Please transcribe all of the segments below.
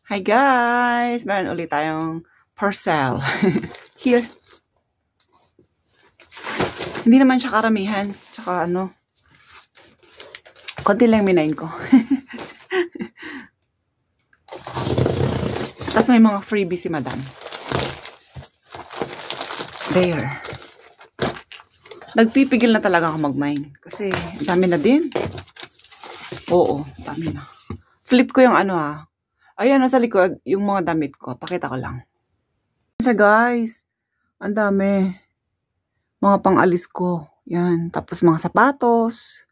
Hi guys! Meron ulit tayong parcel. Here. Hindi naman siya karamihan. Tsaka konti lang minain ko. Tapos may mga freebie si madam. There. Nagpipigil na talaga ako mag-mine. Kasi dami na din. Oo, dami na. Flip ko yung Ayan, nasa likod, yung mga damit ko. Pakita ko lang. So guys, ang dami. Mga pang-alis ko. Yan. Tapos mga sapatos.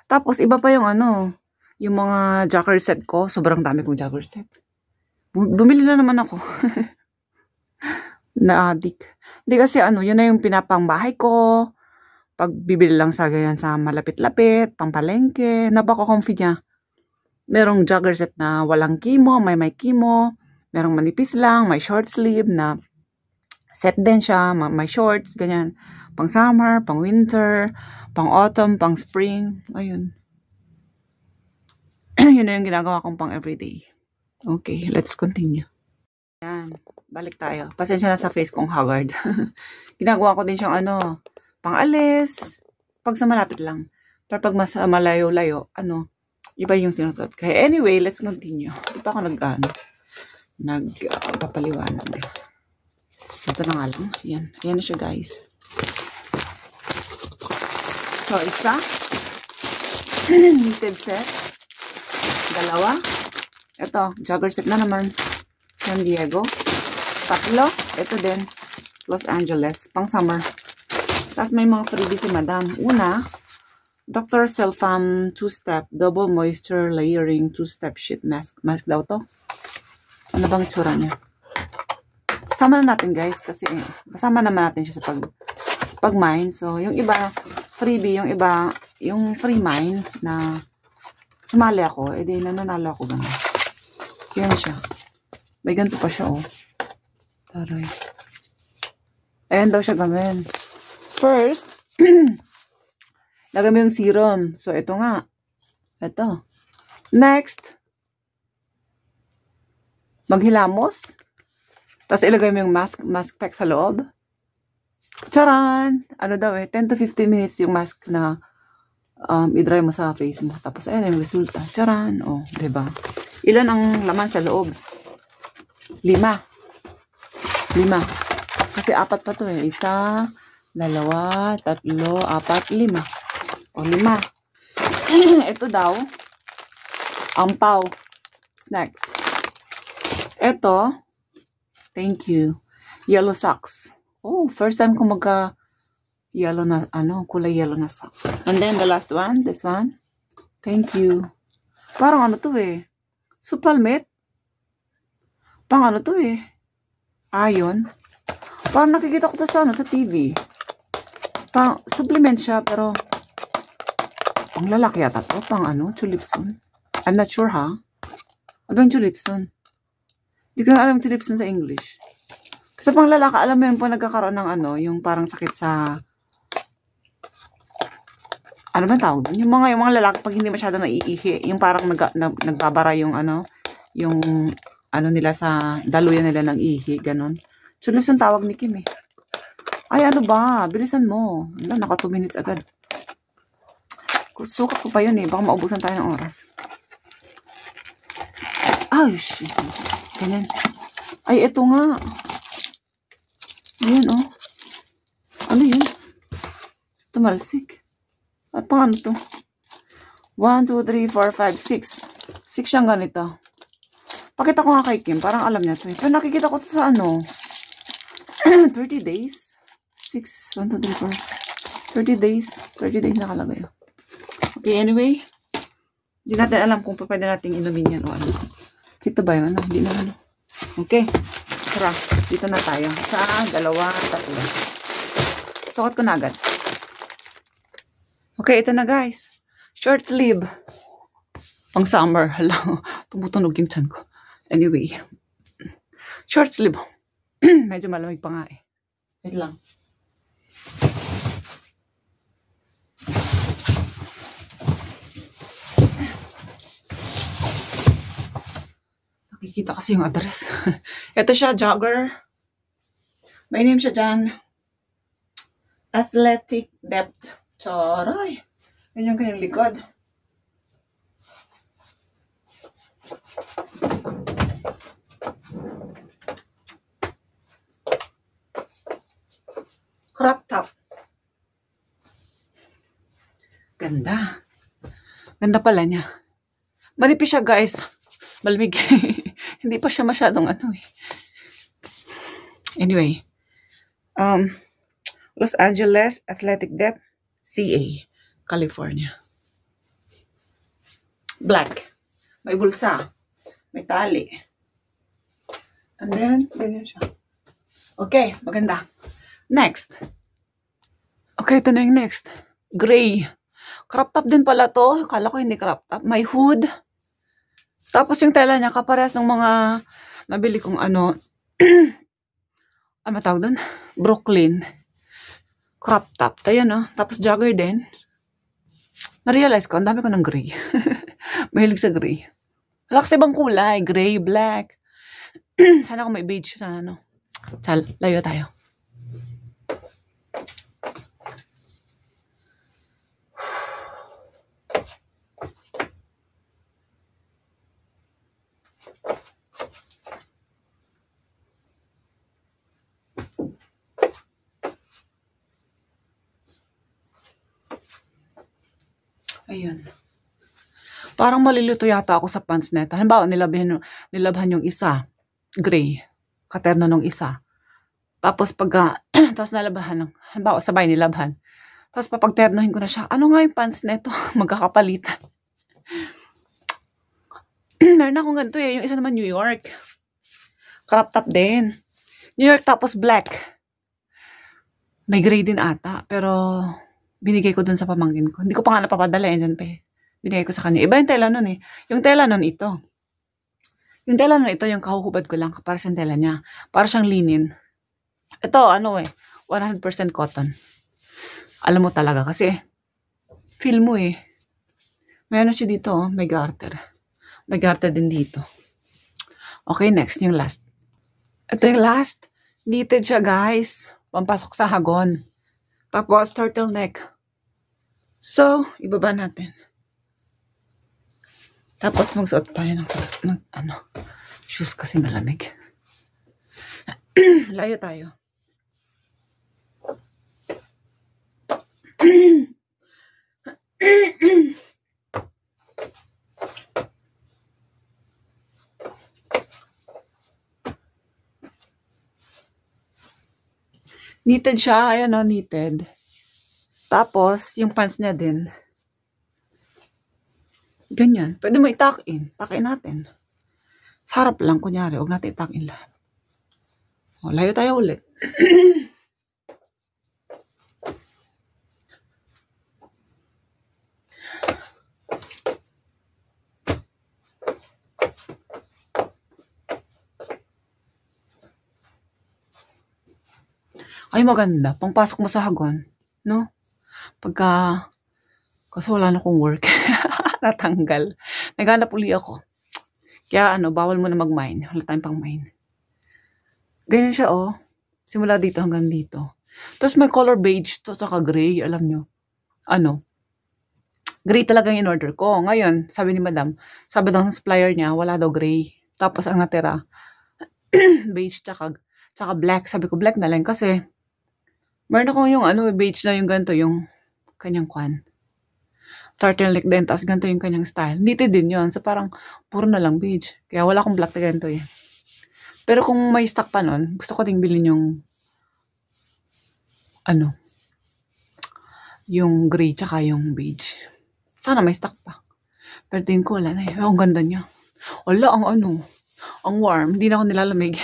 Tapos iba pa yung yung mga jogger set ko. Sobrang dami kong jogger set. Bumili na naman ako. Na-addict. Hindi kasi yun na yung pinapangbahay ko. Pag bibili lang sa ganyan sa malapit-lapit, pampalengke. Napaka-comfy niya. Merong jogger set na walang kimo, may kimo. Merong manipis lang, may short sleeve na set din siya, may shorts, ganyan. Pang summer, pang winter, pang autumn, pang spring. Ayun. Yun na yung ginagawa kong pang everyday. Okay, let's continue. Yan, balik tayo. Pasensya na sa face kong haggard. Ginagawa ko din siyang pang alis, pag sa malapit lang. Pero pag mas malayo-layo, iba yung sinusuot. Kaya anyway, let's continue. Di pa ako nagpapaliwanag. Ito na nga lang. Ayan. Ayan na siya, guys. So, isa. Knitted set. Dalawa. Ito, jogger set na naman. San Diego. Tatlo. Ito din. Los Angeles. Pang summer. Tapos may mga freebie si madam. Una, Dr. Selfam 2-step double moisture layering 2-step sheet mask. Mask daw to. Ano bang tsura niya? Kasama na natin guys kasi kasama naman natin siya sa pag-mine. So, yung iba freebie, yung iba yung free mine na sumali ako, edi nananalo ako ganun. Yan siya. May ganito pa siya Taray. Ayan daw siya gawin. First, lagay mo yung serum. So, ito nga. Ito. Next. Maghilamos. Tapos, ilagay mo yung mask pack sa loob. Charan! 10 to 15 minutes yung mask na i-dry mo sa face mo. Tapos, ayan yung resulta. Charan! Diba? Ilan ang laman sa loob? 5. Kasi 4 pa to 1, 2, 3, 4, 5. 5. Ito daw, ampaw, snacks. Ito, thank you, yellow socks. First time ko yellow na, kulay yellow na socks. And then the last one, this one, thank you. Parang supalmet. Pang Ayon. Parang nakikita ko to sa TV. Parang supplement siya, pero pang lalaki yata to. Pang Chulipson. I'm not sure, ha? Abang Chulipson. Hindi ko alam Chulipson sa English. Kasi pang lalaki, alam mo yun po nagkakaroon ng yung parang sakit sa ano ba tawag doon? Yung mga lalaki pag hindi masyado naiihi, yung parang nagbabara yung yung nila sa daluyan nila ng ihi, ganun. Chulipson tawag ni Kim Ay, bilisan mo. Naka 2 minutes agad. Sukat ko pa yun baka maubusan tayo ng oras. Ay, shit. Ganyan. Ay, eto nga. Ayan, Ano yun? Tumalsik. At pang to? 1, 2, 3, 4, 5, 6. 6 siyang ganito. Pakita ko nga kay Kim. Parang alam niya to. Pero nakikita ko to sa 30 days. 6, 1, 2, 3, 4. 30 days. 30 days nakalagay. Okay, anyway. Hindi natin alam kung pwede nating inumin yan o ano. Dito ba yun? Hindi na Okay. Tara, dito na tayo. Sa 2, 3. Sukat ko na agad. Okay, ito na guys. Short sleeve. Pang summer. Hala, tumutunog yung tiyan ko. Anyway. Short sleeve. Medyo malamig pa nga Wait lang. Nakikita kasi yung address. Ito siya, jogger. May name siya dyan. Athletic Depth. Charay. Yan yung kanyang likod. Crop top. Ganda. Ganda pala niya. Manipis siya, guys. Malamig. Hindi pa siya masyadong ano eh. Anyway. Los Angeles Athletic Depth, CA, California. Black. May bulsa. May tali. And then, ganyan siya. Okay, maganda. Next. Okay, ito na yung next. Gray. Crop top din pala to. Akala ko hindi crop top. May hood. Tapos yung tela niya, kaparehas ng mga nabili kong ano, ano tawag doon? Brooklyn. Crop top. Tayo, no? Tapos jogger din. Na-realize ko, ang dami ko ng gray. Mahilig sa gray. Wala kasi bang kulay? Gray, black. Sana kung may beige. Sana, no? Layo tayo. Ayun. Parang malilito yata ako sa pants neta. Halimbawa, nilabhan yung isa. Gray. Katerno nung isa. Tapos tapos nalabahan ng, halimbawa, sabay nilabhan. Tapos papagternohin ko na siya. Ano nga yung pants neto? Magkakapalitan. Meron akong ganito eh. Yung isa naman New York. Crop top din. New York tapos black. May gray din ata. Pero binigay ko dun sa pamangkin ko. Hindi ko pa nga napapadala. Dyan pa eh. Binigay ko sa kanya. Iba yung tela nun eh. Yung tela nun ito. Yung tela nun ito, yung kahuhubad ko lang. Para sa tela niya. Para siyang linen. Ito, ano eh. 100% cotton. Alam mo talaga. Kasi, feel mo eh. May ano siya dito oh. May garter. May garter din dito. Okay, next. Yung last. Ito yung last. Knitted siya guys. Pampasok sa hagon. Tapos, turtleneck. So, ibaba natin. Tapos, magsuot tayo ng ano, shoes kasi malamig. Layo tayo. Knitted siya. Ayan o, knitted. Tapos, yung pants niya din. Ganyan. Pwede mo i-tuck-in. Tuck-in natin. Sa harap lang, kunyari. Huwag natin i-tuck-in lahat. O, layo tayo ulit. Ay, maganda. Pangpasok mo sa hagon. No? Kasi wala na akong work. Natanggal. Naghanap uli ako. Kaya bawal mo na mag-mine. Wala tayong pang-mine. Ganyan siya oh. Simula dito hanggang dito. Tapos may color beige to saka gray. Alam nyo. Gray talaga yung in-order ko. Ngayon, sabi ni madam, sabi daw ng supplier niya, wala daw gray. Tapos ang natira, beige tsaka black. Sabi ko black na lang kasi meron ako yung beige na yung ganito, yung kanyang kwan. Turtleneck din, tapos ganito yung kanyang style. Knitted din yun. So parang puro na lang beige. Kaya wala akong black na ganito eh. Pero kung may stock pa nun, gusto ko ding bilhin yung yung gray tsaka yung beige. Sana may stock pa. Pero tingin ko wala na eh. Ang ganda niya. Wala, ang warm. Hindi na ako nilalamig.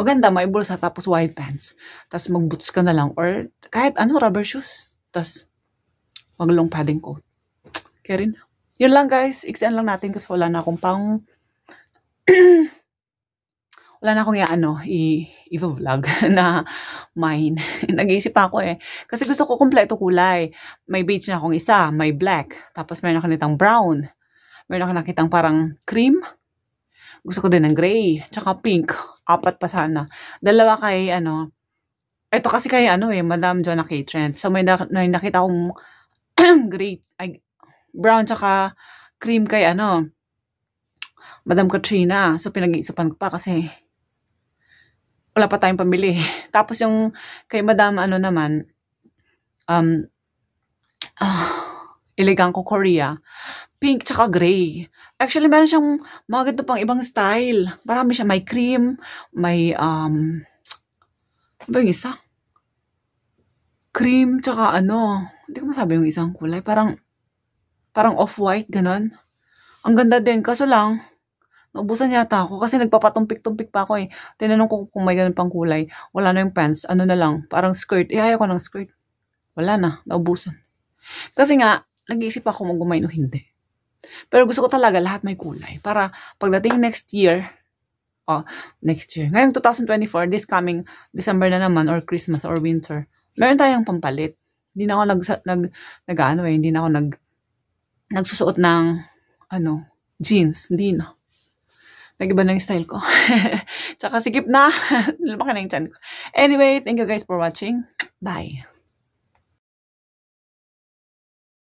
Maganda, may bulsa, tapos white pants. Tapos mag-boots ka na lang. Or kahit rubber shoes. Tapos mag-long padding coat. Kaya rin. Yun lang guys. XN lang natin kasi wala na akong wala na akong i-vlog na mine. Nag-iisip ako eh. Kasi gusto ko kompleto kulay. May beige na akong isa, may black. Tapos meron ako nakitang brown. Meron ako nakitang parang cream. Gusto ko din ng gray. Tsaka pink. 4 pa sana. 2 kay ito kasi kay Madam Jonna K. Trent. So may nakita akong gray, brown tsaka cream kay Madam Katrina. So pinag-iisipan ko pa kasi wala pa tayong pamili. Tapos yung kay Madam naman, Elegant ko Korea, pink tsaka gray. Actually, meron siyang mga ganito pang ibang style. Marami siya. May cream, may, ano ba yung isa? Cream tsaka hindi ko masabi yung isang kulay. Parang off-white, ganon. Ang ganda din. Kaso lang, naubusan yata ako kasi nagpapatumpik-tumpik pa ako eh. Tinanong ko kung may ganun pang kulay. Wala na yung pants. Ano na lang, parang skirt. Ayaw ko ng skirt. Wala na, naubusan. Kasi nga, nag-iisip ako mag-gumain o hindi. Pero gusto ko talaga lahat may kulay. Para pagdating next year, ngayong 2024, this coming December na naman, or Christmas, or winter, meron tayong pampalit. Hindi na ako hindi na ako nagsusuot ng, jeans. Hindi na. Nag-iba na yung style ko. Tsaka sikip na. Lumaki na yung chan ko. Anyway, thank you guys for watching. Bye.